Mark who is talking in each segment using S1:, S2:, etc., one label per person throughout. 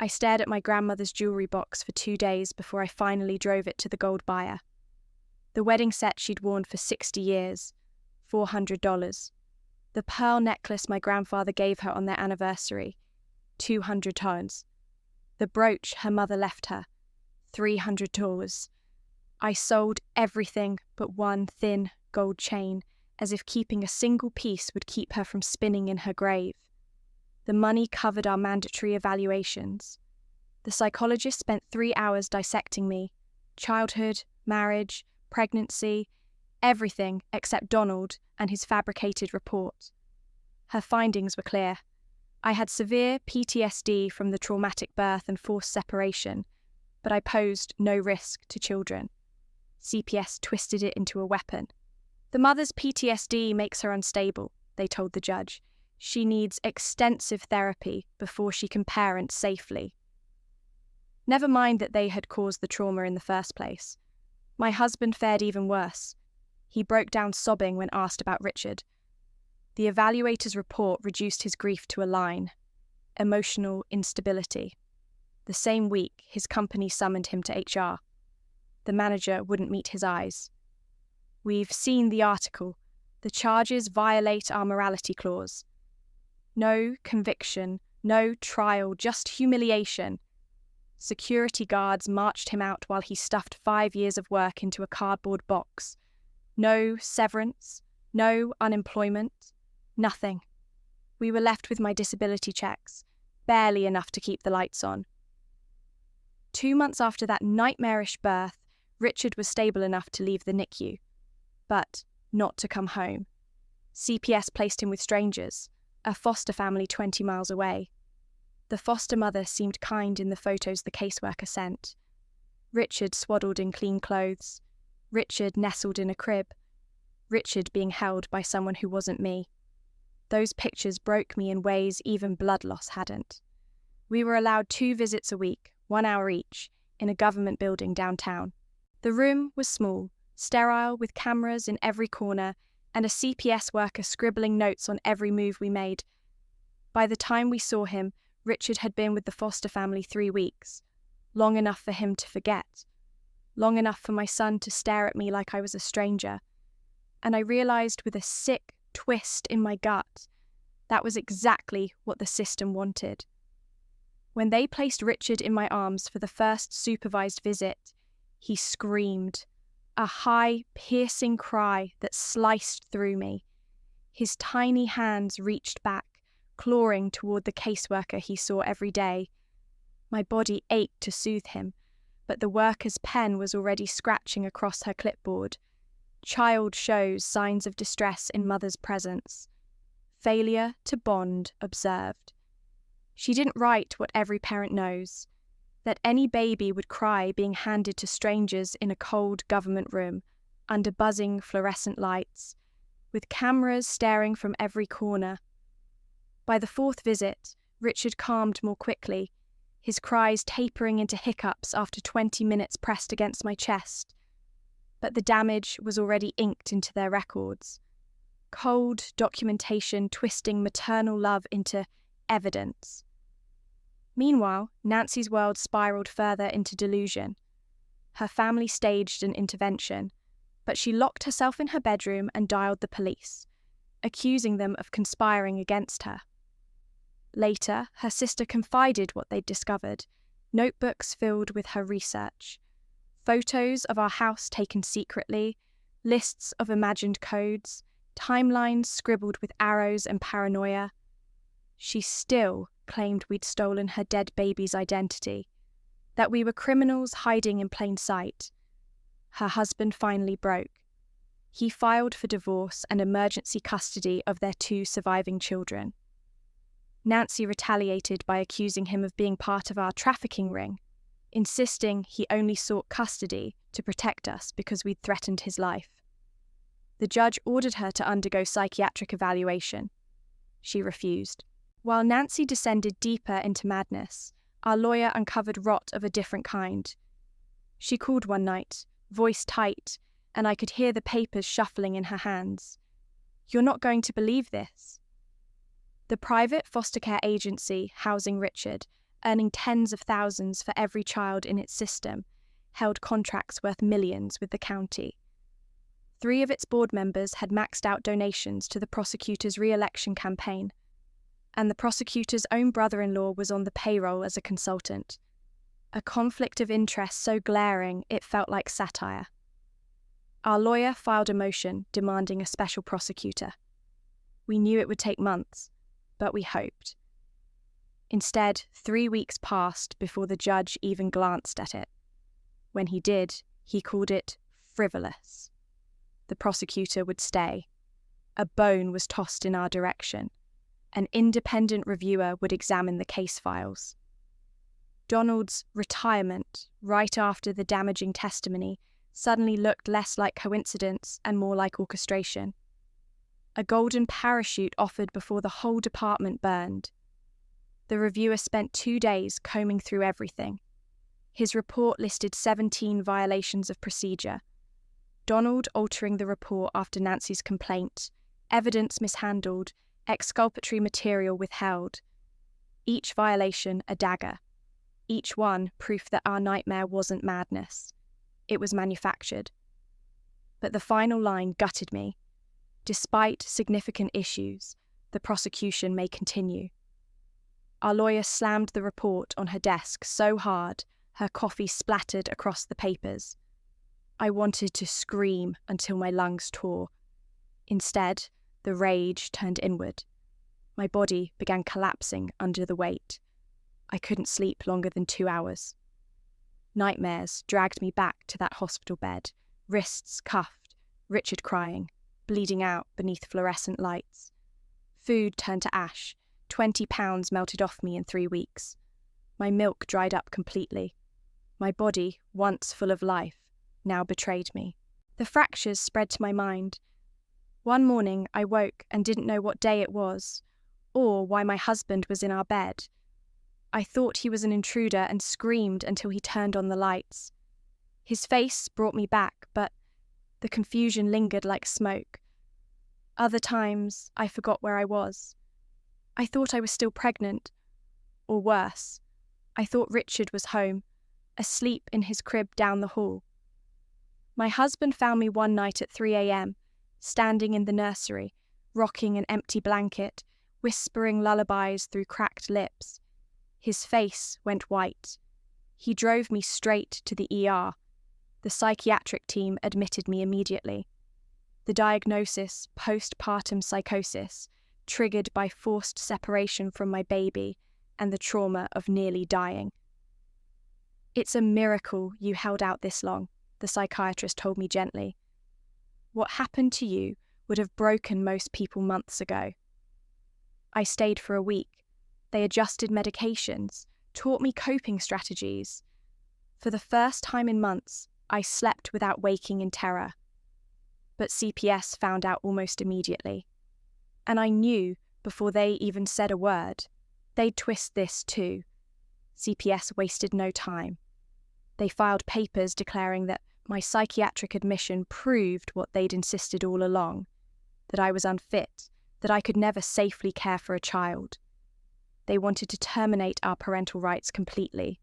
S1: I stared at my grandmother's jewelry box for 2 days before I finally drove it to the gold buyer. The wedding set she'd worn for 60 years, $400. The pearl necklace my grandfather gave her on their anniversary, $200. The brooch her mother left her, $300. I sold everything but one thin gold chain, as if keeping a single piece would keep her from spinning in her grave. The money covered our mandatory evaluations. The psychologist spent 3 hours dissecting me, childhood, marriage, pregnancy, everything except Donald and his fabricated report. Her findings were clear. I had severe PTSD from the traumatic birth and forced separation, but I posed no risk to children. CPS twisted it into a weapon. The mother's PTSD makes her unstable, they told the judge. She needs extensive therapy before she can parent safely. Never mind that they had caused the trauma in the first place. My husband fared even worse. He broke down sobbing when asked about Richard. The evaluator's report reduced his grief to a line: emotional instability. The same week, his company summoned him to HR. The manager wouldn't meet his eyes. We've seen the article. The charges violate our morality clause. No conviction, no trial, just humiliation. Security guards marched him out while he stuffed 5 years of work into a cardboard box. No severance, no unemployment, nothing. We were left with my disability checks, barely enough to keep the lights on. 2 months after that nightmarish birth, Richard was stable enough to leave the NICU, but not to come home. CPS placed him with strangers, a foster family 20 miles away. The foster mother seemed kind in the photos the caseworker sent. Richard swaddled in clean clothes. Richard nestled in a crib. Richard being held by someone who wasn't me. Those pictures broke me in ways even blood loss hadn't. We were allowed 2 visits a week, 1 hour each, in a government building downtown. The room was small, sterile with cameras in every corner and a CPS worker scribbling notes on every move we made. By the time we saw him, Richard had been with the foster family 3 weeks, long enough for him to forget, long enough for my son to stare at me like I was a stranger. And I realized with a sick twist in my gut, that was exactly what the system wanted. When they placed Richard in my arms for the first supervised visit, he screamed, a high, piercing cry that sliced through me. His tiny hands reached back, clawing toward the caseworker he saw every day. My body ached to soothe him, but the worker's pen was already scratching across her clipboard. Child shows signs of distress in mother's presence. Failure to bond observed. She didn't write what every parent knows, that any baby would cry being handed to strangers in a cold government room, under buzzing fluorescent lights, with cameras staring from every corner. By the 4th visit, Richard calmed more quickly, his cries tapering into hiccups after 20 minutes pressed against my chest. But the damage was already inked into their records. Cold documentation twisting maternal love into evidence. Meanwhile, Nancy's world spiraled further into delusion. Her family staged an intervention, but she locked herself in her bedroom and dialed the police, accusing them of conspiring against her. Later, her sister confided what they'd discovered, notebooks filled with her research, photos of our house taken secretly, lists of imagined codes, timelines scribbled with arrows and paranoia. She still claimed we'd stolen her dead baby's identity, that we were criminals hiding in plain sight. Her husband finally broke. He filed for divorce and emergency custody of their 2 surviving children. Nancy retaliated by accusing him of being part of our trafficking ring, insisting he only sought custody to protect us because we'd threatened his life. The judge ordered her to undergo psychiatric evaluation. She refused. While Nancy descended deeper into madness, our lawyer uncovered rot of a different kind. She called one night, voice tight, and I could hear the papers shuffling in her hands. "You're not going to believe this." The private foster care agency housing Richard, earning tens of thousands for every child in its system, held contracts worth millions with the county. 3 of its board members had maxed out donations to the prosecutor's re-election campaign, and the prosecutor's own brother-in-law was on the payroll as a consultant. A conflict of interest so glaring it felt like satire. Our lawyer filed a motion demanding a special prosecutor. We knew it would take months, but we hoped. Instead, 3 weeks passed before the judge even glanced at it. When he did, he called it frivolous. The prosecutor would stay. A bone was tossed in our direction. An independent reviewer would examine the case files. Donald's retirement, right after the damaging testimony, suddenly looked less like coincidence and more like orchestration. A golden parachute offered before the whole department burned. The reviewer spent 2 days combing through everything. His report listed 17 violations of procedure. Donald altering the report after Nancy's complaint, evidence mishandled, exculpatory material withheld. Each violation a dagger. Each one proof that our nightmare wasn't madness. It was manufactured. But the final line gutted me. Despite significant issues, the prosecution may continue. Our lawyer slammed the report on her desk so hard, her coffee splattered across the papers. I wanted to scream until my lungs tore. Instead, the rage turned inward. My body began collapsing under the weight. I couldn't sleep longer than 2 hours. Nightmares dragged me back to that hospital bed, wrists cuffed, Richard crying, bleeding out beneath fluorescent lights. Food turned to ash. 20 pounds melted off me in 3 weeks. My milk dried up completely. My body, once full of life, now betrayed me. The fractures spread to my mind. One morning I woke and didn't know what day it was, or why my husband was in our bed. I thought he was an intruder and screamed until he turned on the lights. His face brought me back, but the confusion lingered like smoke. Other times I forgot where I was. I thought I was still pregnant, or worse, I thought Richard was home, asleep in his crib down the hall. My husband found me one night at 3 a.m, standing in the nursery, rocking an empty blanket, whispering lullabies through cracked lips. His face went white. He drove me straight to the ER. The psychiatric team admitted me immediately. The diagnosis, postpartum psychosis, triggered by forced separation from my baby and the trauma of nearly dying. "It's a miracle you held out this long," the psychiatrist told me gently. "What happened to you would have broken most people months ago." I stayed for a week. They adjusted medications, taught me coping strategies. For the first time in months, I slept without waking in terror. But CPS found out almost immediately. And I knew, before they even said a word, they'd twist this too. CPS wasted no time. They filed papers declaring that my psychiatric admission proved what they'd insisted all along, that I was unfit, that I could never safely care for a child. They wanted to terminate our parental rights completely.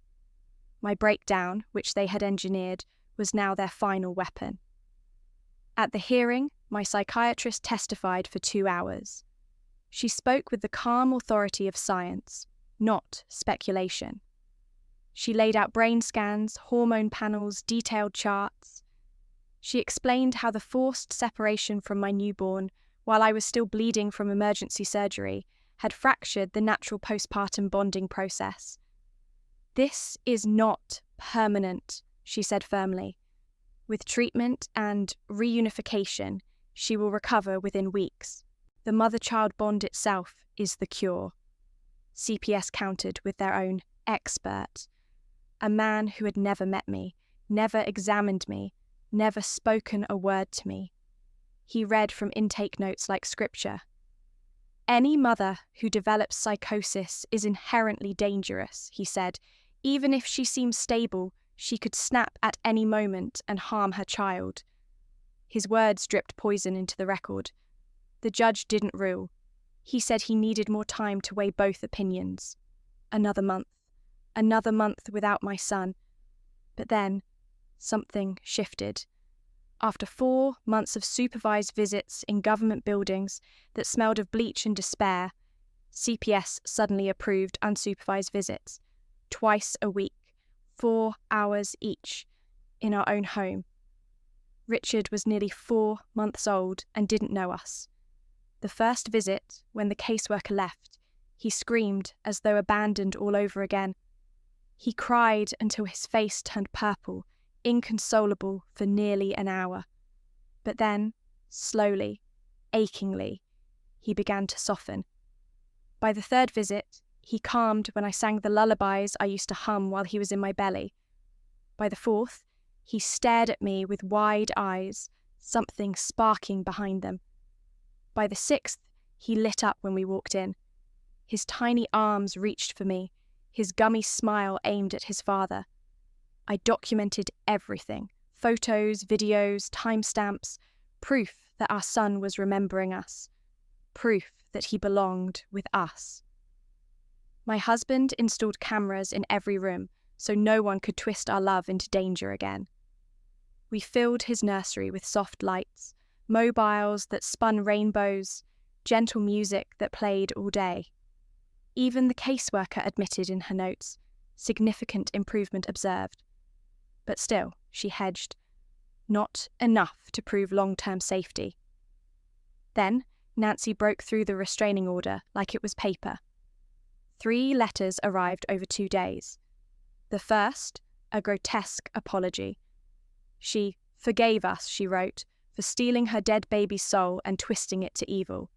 S1: My breakdown, which they had engineered, was now their final weapon. At the hearing, my psychiatrist testified for 2 hours. She spoke with the calm authority of science, not speculation. She laid out brain scans, hormone panels, detailed charts. She explained how the forced separation from my newborn, while I was still bleeding from emergency surgery, had fractured the natural postpartum bonding process. "This is not permanent," she said firmly. "With treatment and reunification, she will recover within weeks. The mother-child bond itself is the cure." CPS countered with their own expert, a man who had never met me, never examined me, never spoken a word to me. He read from intake notes like scripture. "Any mother who develops psychosis is inherently dangerous," he said. "Even if she seems stable, she could snap at any moment and harm her child." His words dripped poison into the record. The judge didn't rule. He said he needed more time to weigh both opinions. Another month. Another month without my son. But then, something shifted. After 4 months of supervised visits in government buildings that smelled of bleach and despair, CPS suddenly approved unsupervised visits, twice a week, 4 hours each, in our own home. Richard was nearly 4 months old and didn't know us. The first visit, when the caseworker left, he screamed as though abandoned all over again. He cried until his face turned purple, inconsolable for nearly an hour. But then, slowly, achingly, he began to soften. By the third visit, he calmed when I sang the lullabies I used to hum while he was in my belly. By the fourth, he stared at me with wide eyes, something sparking behind them. By the sixth, he lit up when we walked in. His tiny arms reached for me, his gummy smile aimed at his father. I documented everything, photos, videos, timestamps, proof that our son was remembering us, proof that he belonged with us. My husband installed cameras in every room so no one could twist our love into danger again. We filled his nursery with soft lights, mobiles that spun rainbows, gentle music that played all day. Even the caseworker admitted in her notes, significant improvement observed. But still, she hedged, not enough to prove long-term safety. Then, Nancy broke through the restraining order like it was paper. 3 letters arrived over 2 days. The first, a grotesque apology. She forgave us, she wrote, for stealing her dead baby's soul and twisting it to evil.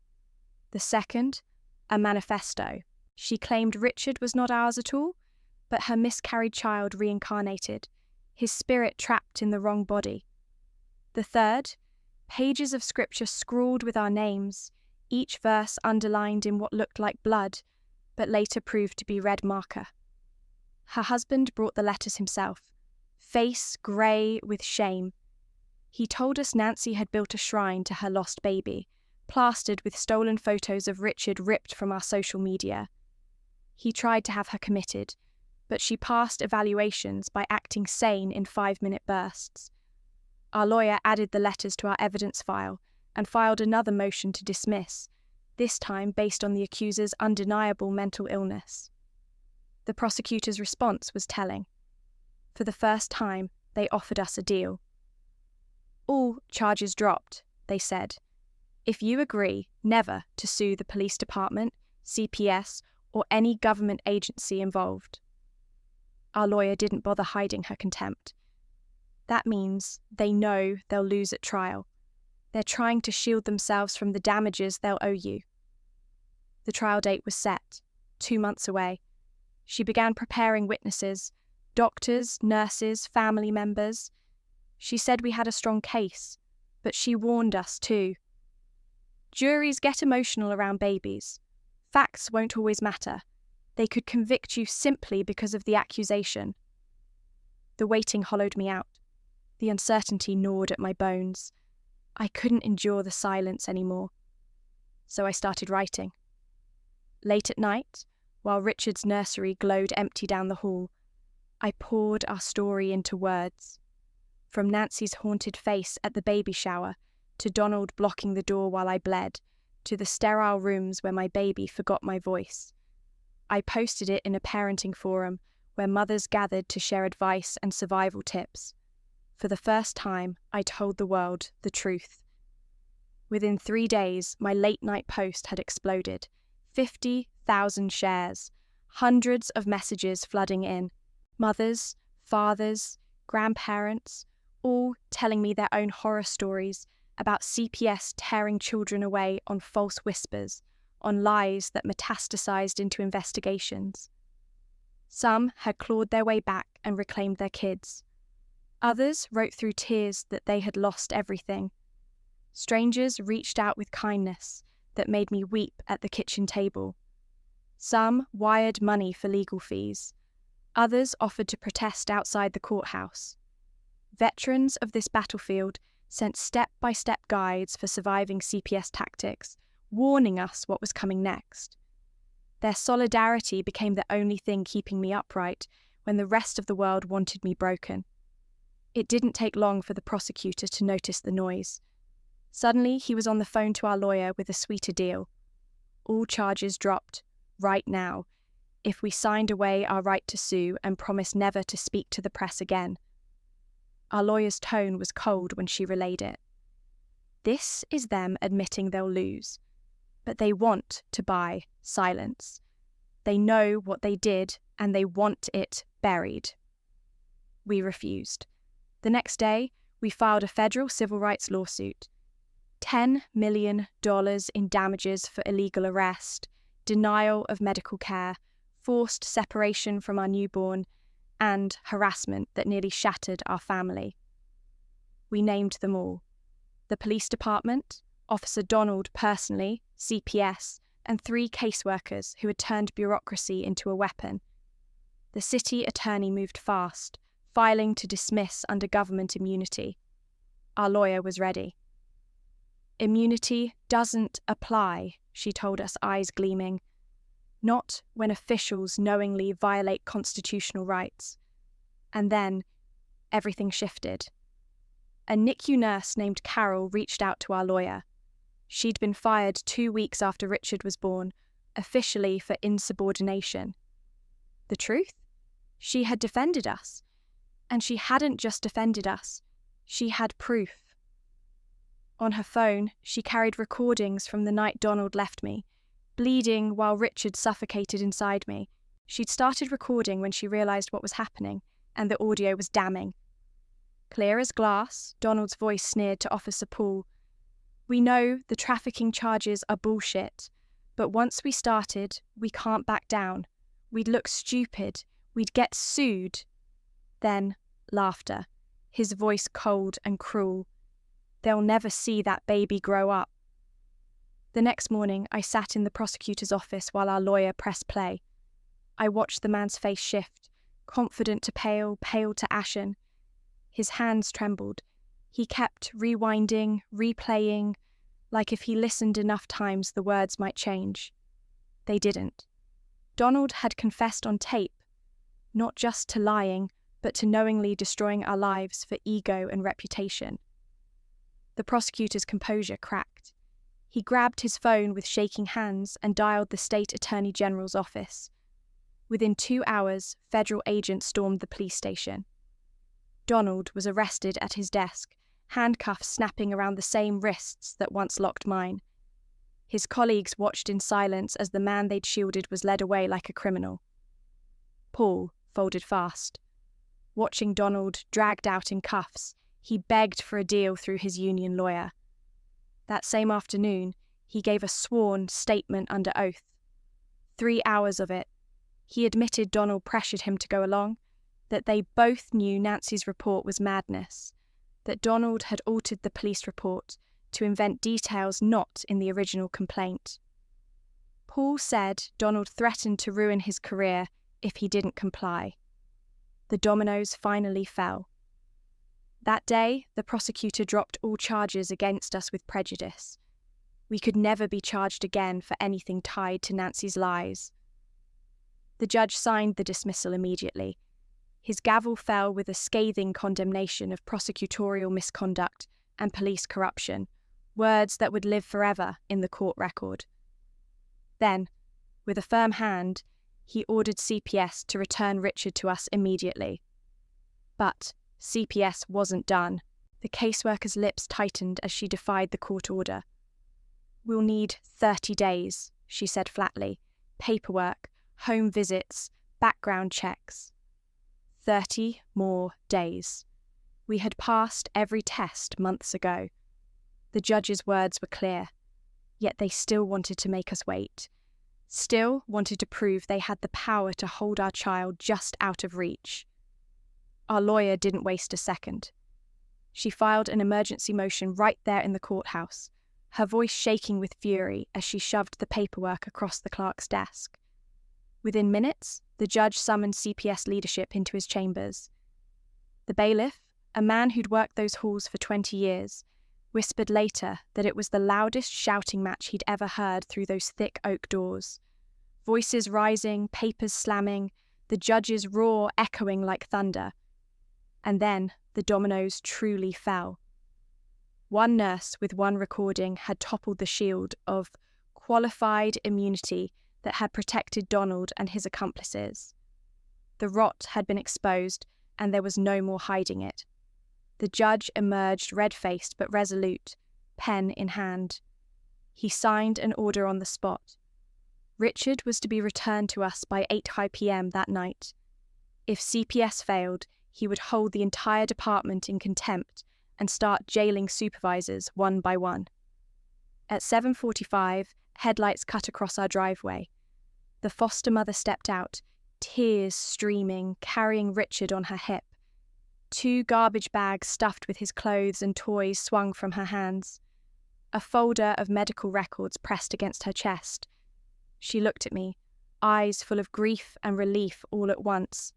S1: The second, a manifesto. She claimed Richard was not ours at all, but her miscarried child reincarnated, his spirit trapped in the wrong body. The third, pages of scripture scrawled with our names, each verse underlined in what looked like blood, but later proved to be red marker. Her husband brought the letters himself, face grey with shame. He told us Nancy had built a shrine to her lost baby, plastered with stolen photos of Richard ripped from our social media. He tried to have her committed, but she passed evaluations by acting sane in 5-minute bursts. Our lawyer added the letters to our evidence file and filed another motion to dismiss, this time based on the accuser's undeniable mental illness. The prosecutor's response was telling. For the first time, they offered us a deal. All charges dropped, they said. If you agree never to sue the police department, CPS, or any government agency involved. Our lawyer didn't bother hiding her contempt. That means they know they'll lose at trial. They're trying to shield themselves from the damages they'll owe you. The trial date was set, 2 months away. She began preparing witnesses, doctors, nurses, family members. She said we had a strong case, but she warned us too. Juries get emotional around babies. Facts won't always matter. They could convict you simply because of the accusation. The waiting hollowed me out. The uncertainty gnawed at my bones. I couldn't endure the silence anymore. So I started writing. Late at night, while Richard's nursery glowed empty down the hall, I poured our story into words. From Nancy's haunted face at the baby shower, to Donald blocking the door while I bled, to the sterile rooms where my baby forgot my voice. I posted it in a parenting forum where mothers gathered to share advice and survival tips. For the first time, I told the world the truth. Within 3 days, my late-night post had exploded. 50,000 shares, hundreds of messages flooding in. Mothers, fathers, grandparents, all telling me their own horror stories about CPS tearing children away on false whispers, on lies that metastasized into investigations. Some had clawed their way back and reclaimed their kids. Others wrote through tears that they had lost everything. Strangers reached out with kindness that made me weep at the kitchen table. Some wired money for legal fees. Others offered to protest outside the courthouse. Veterans of this battlefield sent step-by-step guides for surviving CPS tactics, warning us what was coming next. Their solidarity became the only thing keeping me upright when the rest of the world wanted me broken. It didn't take long for the prosecutor to notice the noise. Suddenly, he was on the phone to our lawyer with a sweeter deal. All charges dropped, right now, if we signed away our right to sue and promised never to speak to the press again. Our lawyer's tone was cold when she relayed it. This is them admitting they'll lose, but they want to buy silence. They know what they did and they want it buried. We refused. The next day, we filed a federal civil rights lawsuit. $10 million in damages for illegal arrest, denial of medical care, forced separation from our newborn, and harassment that nearly shattered our family. We named them all. The police department, Officer Donald personally, CPS, and 3 caseworkers who had turned bureaucracy into a weapon. The city attorney moved fast, filing to dismiss under government immunity. Our lawyer was ready. Immunity doesn't apply, she told us, eyes gleaming. Not when officials knowingly violate constitutional rights. And then, everything shifted. A NICU nurse named Carol reached out to our lawyer. She'd been fired 2 weeks after Richard was born, officially for insubordination. The truth? She had defended us. And she hadn't just defended us. She had proof. On her phone, she carried recordings from the night Donald left me, bleeding while Richard suffocated inside me. She'd started recording when she realized what was happening, and the audio was damning. Clear as glass, Donald's voice sneered to Officer Poole. We know the trafficking charges are bullshit, but once we started, we can't back down. We'd look stupid. We'd get sued. Then, laughter, his voice cold and cruel. They'll never see that baby grow up. The next morning, I sat in the prosecutor's office while our lawyer pressed play. I watched the man's face shift, confident to pale, pale to ashen. His hands trembled. He kept rewinding, replaying, like if he listened enough times the words might change. They didn't. Donald had confessed on tape, not just to lying, but to knowingly destroying our lives for ego and reputation. The prosecutor's composure cracked. He grabbed his phone with shaking hands and dialed the state attorney general's office. Within 2 hours, federal agents stormed the police station. Donald was arrested at his desk, handcuffs snapping around the same wrists that once locked mine. His colleagues watched in silence as the man they'd shielded was led away like a criminal. Paul folded fast. Watching Donald dragged out in cuffs, he begged for a deal through his union lawyer. That same afternoon, he gave a sworn statement under oath. 3 hours of it. He admitted Donald pressured him to go along, that they both knew Nancy's report was madness, that Donald had altered the police report to invent details not in the original complaint. Paul said Donald threatened to ruin his career if he didn't comply. The dominoes finally fell. That day, the prosecutor dropped all charges against us with prejudice. We could never be charged again for anything tied to Nancy's lies. The judge signed the dismissal immediately. His gavel fell with a scathing condemnation of prosecutorial misconduct and police corruption, words that would live forever in the court record. Then, with a firm hand, he ordered CPS to return Richard to us immediately. But CPS wasn't done. The caseworker's lips tightened as she defied the court order. We'll need 30 days, she said flatly. Paperwork, home visits, background checks. 30 more days. We had passed every test months ago. The judge's words were clear, yet they still wanted to make us wait. Still wanted to prove they had the power to hold our child just out of reach. Our lawyer didn't waste a second. She filed an emergency motion right there in the courthouse, her voice shaking with fury as she shoved the paperwork across the clerk's desk. Within minutes, the judge summoned CPS leadership into his chambers. The bailiff, a man who'd worked those halls for 20 years, whispered later that it was the loudest shouting match he'd ever heard through those thick oak doors. voices rising, papers slamming, the judge's roar echoing like thunder. And then the dominoes truly fell. One nurse with one recording had toppled the shield of qualified immunity that had protected Donald and his accomplices. The rot had been exposed, and there was no more hiding it. The judge emerged red-faced but resolute, pen in hand. He signed an order on the spot. Richard was to be returned to us by 8 p.m. that night. If CPS failed, he would hold the entire department in contempt and start jailing supervisors one by one. At 7:45, headlights cut across our driveway. The foster mother stepped out, tears streaming, carrying Richard on her hip. 2 garbage bags stuffed with his clothes and toys swung from her hands. A folder of medical records pressed against her chest. She looked at me, eyes full of grief and relief all at once.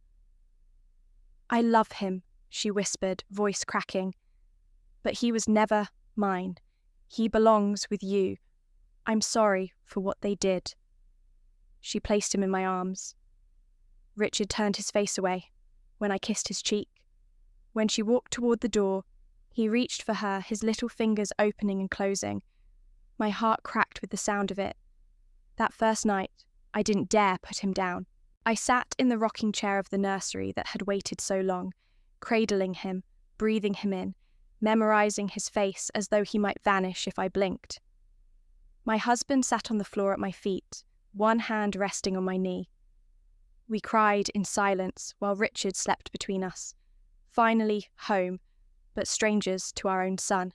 S1: "I love him," she whispered, voice cracking. "But he was never mine. He belongs with you. I'm sorry for what they did." She placed him in my arms. Richard turned his face away when I kissed his cheek. When she walked toward the door, he reached for her, his little fingers opening and closing. My heart cracked with the sound of it. That first night, I didn't dare put him down. I sat in the rocking chair of the nursery that had waited so long, cradling him, breathing him in, memorizing his face as though he might vanish if I blinked. My husband sat on the floor at my feet, one hand resting on my knee. We cried in silence while Richard slept between us. Finally home, but strangers to our own son.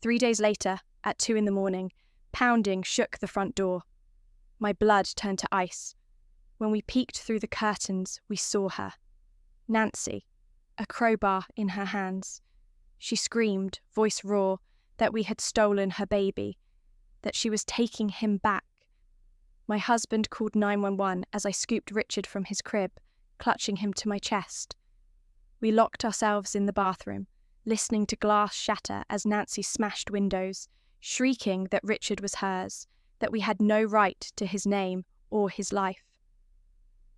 S1: 3 days later, at 2 a.m, pounding shook the front door. My blood turned to ice. When we peeked through the curtains, we saw her. Nancy, a crowbar in her hands. She screamed, voice raw, that we had stolen her baby, that she was taking him back. My husband called 911 as I scooped Richard from his crib, clutching him to my chest. We locked ourselves in the bathroom, listening to glass shatter as Nancy smashed windows, shrieking that Richard was hers, that we had no right to his name or his life.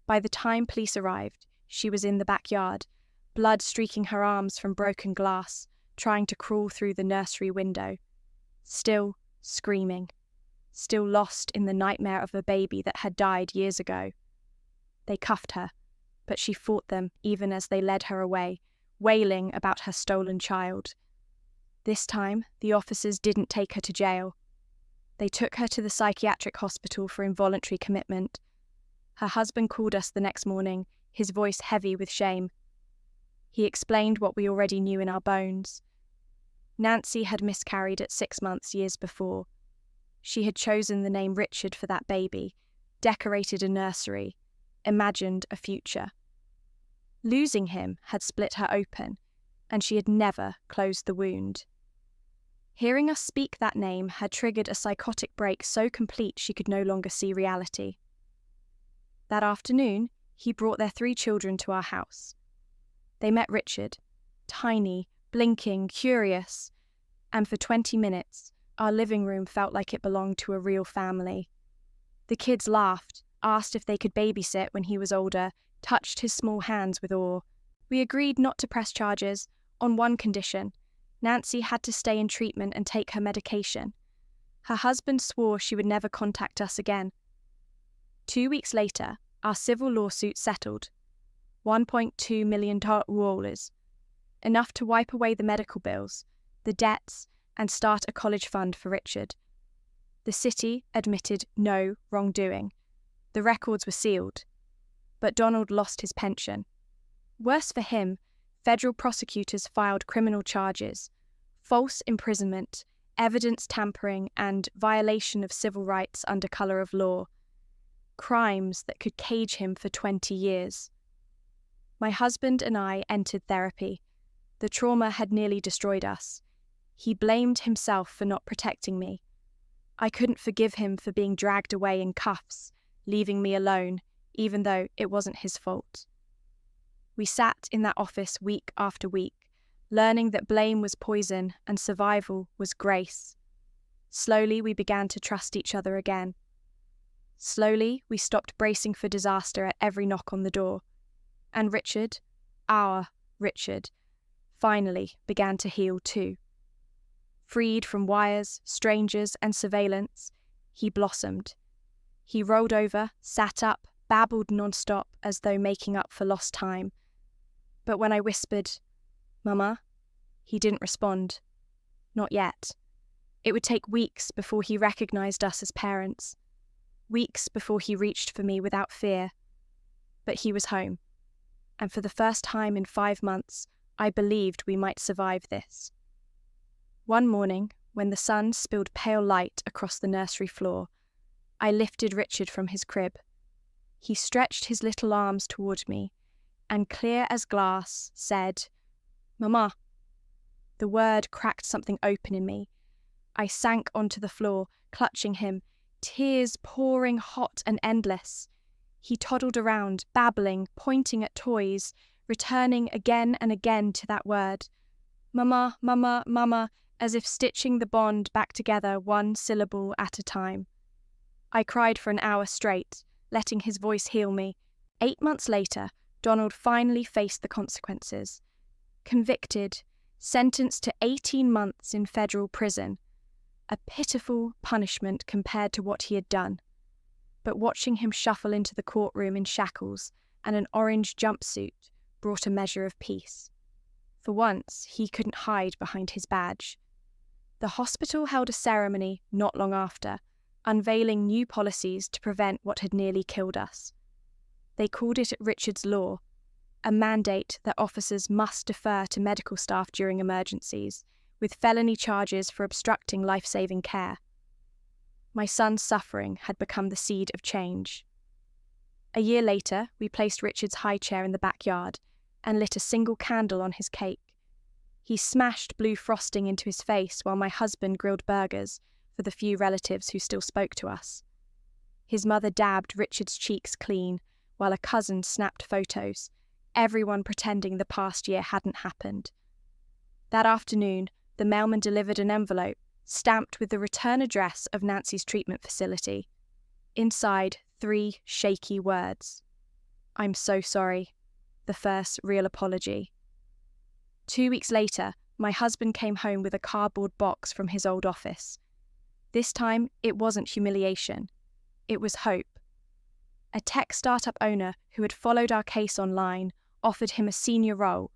S1: By the time police arrived, she was in the backyard, blood streaking her arms from broken glass, trying to crawl through the nursery window. Still screaming, still lost in the nightmare of a baby that had died years ago. They cuffed her, but she fought them even as they led her away, wailing about her stolen child. This time, the officers didn't take her to jail. They took her to the psychiatric hospital for involuntary commitment. Her husband called us the next morning, his voice heavy with shame. He explained what we already knew in our bones. Nancy had miscarried at 6 months years before. She had chosen the name Richard for that baby, decorated a nursery, imagined a future. Losing him had split her open, and she had never closed the wound. Hearing us speak that name had triggered a psychotic break so complete she could no longer see reality. That afternoon, he brought their 3 children to our house. They met Richard, tiny, blinking, curious, and for 20 minutes, our living room felt like it belonged to a real family. The kids laughed, asked if they could babysit when he was older, touched his small hands with awe. We agreed not to press charges, on one condition. Nancy had to stay in treatment and take her medication. Her husband swore she would never contact us again. 2 weeks later, our civil lawsuit settled. $1.2 million, enough to wipe away the medical bills, the debts, and start a college fund for Richard. The city admitted no wrongdoing. The records were sealed. But Donald lost his pension. Worse for him, federal prosecutors filed criminal charges, false imprisonment, evidence tampering, and violation of civil rights under colour of law. Crimes that could cage him for 20 years. My husband and I entered therapy. The trauma had nearly destroyed us. He blamed himself for not protecting me. I couldn't forgive him for being dragged away in cuffs, leaving me alone, even though it wasn't his fault. We sat in that office week after week, learning that blame was poison and survival was grace. Slowly we began to trust each other again. Slowly, we stopped bracing for disaster at every knock on the door. And Richard, our Richard, finally began to heal too. Freed from wires, strangers, and surveillance, he blossomed. He rolled over, sat up, babbled non-stop as though making up for lost time. But when I whispered, "Mama," he didn't respond. Not yet. It would take weeks before he recognized us as parents. Weeks before he reached for me without fear. But he was home. And for the first time in 5 months, I believed we might survive this. One morning, when the sun spilled pale light across the nursery floor, I lifted Richard from his crib. He stretched his little arms toward me, and clear as glass, said, "Mama." The word cracked something open in me. I sank onto the floor, clutching him, tears pouring hot and endless. He toddled around, babbling, pointing at toys, returning again and again to that word. "Mama, mama, mama," as if stitching the bond back together one syllable at a time. I cried for an hour straight, letting his voice heal me. 8 months later, Donald finally faced the consequences. Convicted, sentenced to 18 months in federal prison. A pitiful punishment compared to what he had done. But watching him shuffle into the courtroom in shackles and an orange jumpsuit brought a measure of peace. For once, he couldn't hide behind his badge. The hospital held a ceremony not long after, unveiling new policies to prevent what had nearly killed us. They called it Richard's Law, a mandate that officers must defer to medical staff during emergencies, with felony charges for obstructing life-saving care. My son's suffering had become the seed of change. A year later, we placed Richard's high chair in the backyard and lit a single candle on his cake. He smashed blue frosting into his face while my husband grilled burgers for the few relatives who still spoke to us. His mother dabbed Richard's cheeks clean while a cousin snapped photos, everyone pretending the past year hadn't happened. That afternoon, the mailman delivered an envelope stamped with the return address of Nancy's treatment facility. Inside, 3 shaky words. "I'm so sorry." The first real apology. 2 weeks later, my husband came home with a cardboard box from his old office. This time, it wasn't humiliation. It was hope. A tech startup owner who had followed our case online offered him a senior role,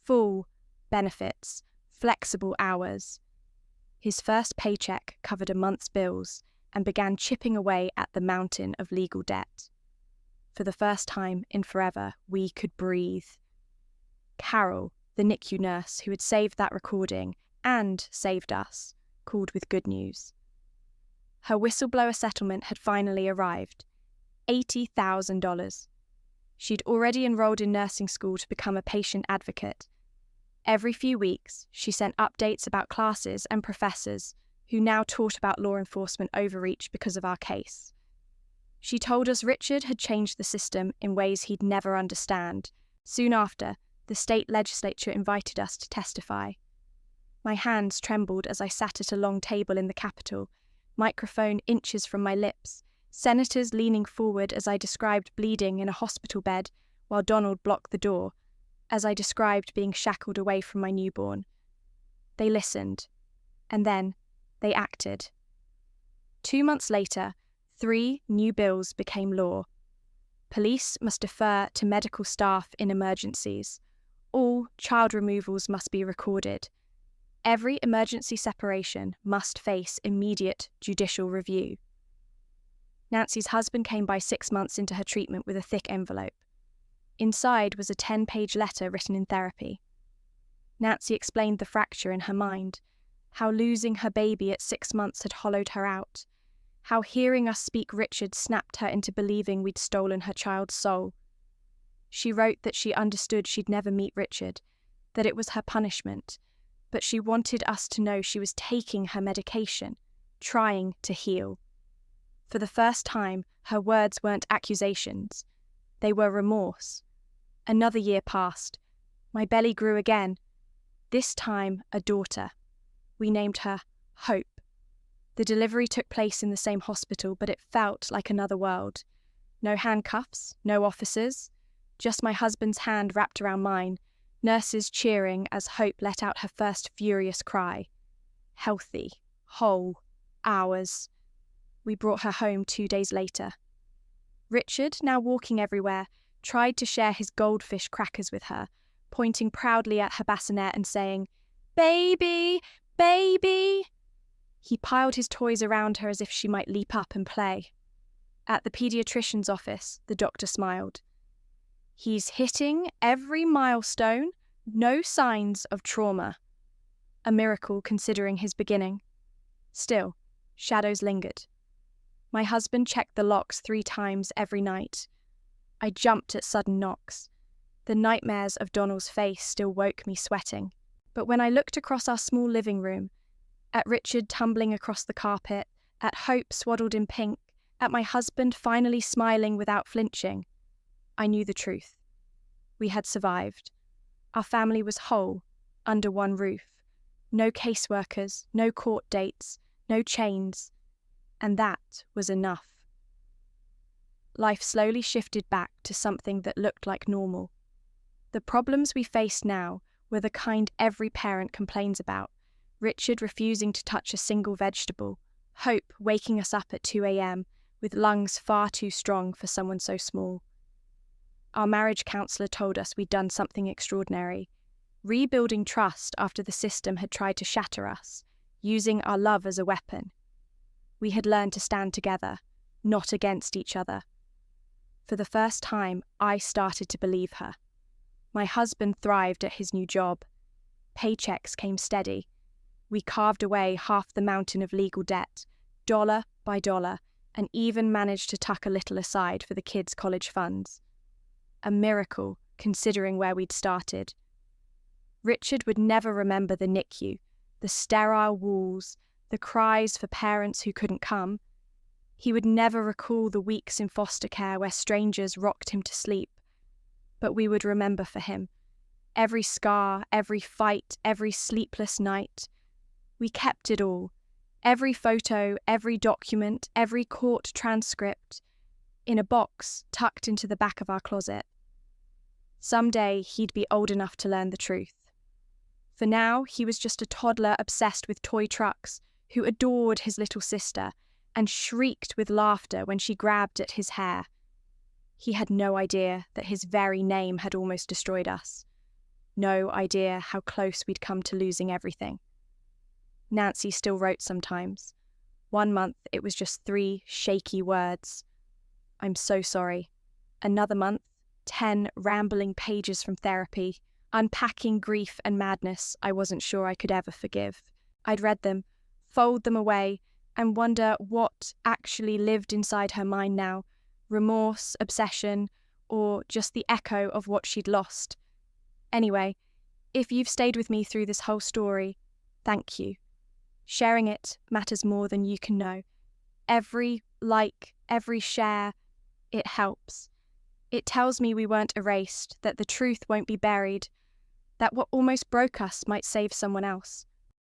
S1: full benefits, flexible hours. His first paycheck covered a month's bills and began chipping away at the mountain of legal debt. For the first time in forever, we could breathe. Carol, the NICU nurse who had saved that recording and saved us, called with good news. Her whistleblower settlement had finally arrived. $80,000. She'd already enrolled in nursing school to become a patient advocate. Every few weeks, she sent updates about classes and professors who now taught about law enforcement overreach because of our case. She told us Richard had changed the system in ways he'd never understand. Soon after, the state legislature invited us to testify. My hands trembled as I sat at a long table in the Capitol, microphone inches from my lips, senators leaning forward as I described bleeding in a hospital bed while Donald blocked the door, as I described being shackled away from my newborn. They listened, and then they acted. 2 months later, 3 new bills became law. Police must defer to medical staff in emergencies. All child removals must be recorded. Every emergency separation must face immediate judicial review. Nancy's husband came by 6 months into her treatment with a thick envelope. Inside was a 10-page letter written in therapy. Nancy explained the fracture in her mind, how losing her baby at 6 months had hollowed her out, how hearing us speak Richard snapped her into believing we'd stolen her child's soul. She wrote that she understood she'd never meet Richard, that it was her punishment, but she wanted us to know she was taking her medication, trying to heal. For the first time, her words weren't accusations. They were remorse. Another year passed. My belly grew again. This time, a daughter. We named her Hope. The delivery took place in the same hospital, but it felt like another world. No handcuffs, no officers, just my husband's hand wrapped around mine, nurses cheering as Hope let out her first furious cry. Healthy, whole, ours. We brought her home 2 days later. Richard, now walking everywhere, tried to share his goldfish crackers with her, pointing proudly at her bassinet and saying, "Baby, baby!" He piled his toys around her as if she might leap up and play. At the paediatrician's office, the doctor smiled. "He's hitting every milestone, no signs of trauma." A miracle considering his beginning. Still, shadows lingered. My husband checked the locks 3 times every night. I jumped at sudden knocks. The nightmares of Donald's face still woke me sweating. But when I looked across our small living room, at Richard tumbling across the carpet, at Hope swaddled in pink, at my husband finally smiling without flinching, I knew the truth. We had survived. Our family was whole, under one roof. No caseworkers, no court dates, no chains. And that was enough. Life slowly shifted back to something that looked like normal. The problems we faced now were the kind every parent complains about. Richard refusing to touch a single vegetable, Hope waking us up at 2 a.m. with lungs far too strong for someone so small. Our marriage counsellor told us we'd done something extraordinary, rebuilding trust after the system had tried to shatter us, using our love as a weapon. We had learned to stand together, not against each other. For the first time, I started to believe her. My husband thrived at his new job. Paychecks came steady. We carved away half the mountain of legal debt, dollar by dollar, and even managed to tuck a little aside for the kids' college funds. A miracle, considering where we'd started. Richard would never remember the NICU, the sterile walls, the cries for parents who couldn't come. He would never recall the weeks in foster care where strangers rocked him to sleep. But we would remember for him. Every scar, every fight, every sleepless night. We kept it all. Every photo, every document, every court transcript, in a box tucked into the back of our closet. Someday he'd be old enough to learn the truth. For now, he was just a toddler obsessed with toy trucks who adored his little sister and shrieked with laughter when she grabbed at his hair. He had no idea that his very name had almost destroyed us. No idea how close we'd come to losing everything. Nancy still wrote sometimes. 1 month it was just 3 shaky words. "I'm so sorry." Another month, 10 rambling pages from therapy, unpacking grief and madness I wasn't sure I could ever forgive. I'd read them, fold them away, and wonder what actually lived inside her mind now. Remorse, obsession, or just the echo of what she'd lost. Anyway, if you've stayed with me through this whole story, thank you. Sharing it matters more than you can know. Every like, every share, it helps. It tells me we weren't erased, that the truth won't be buried, that what almost broke us might save someone else.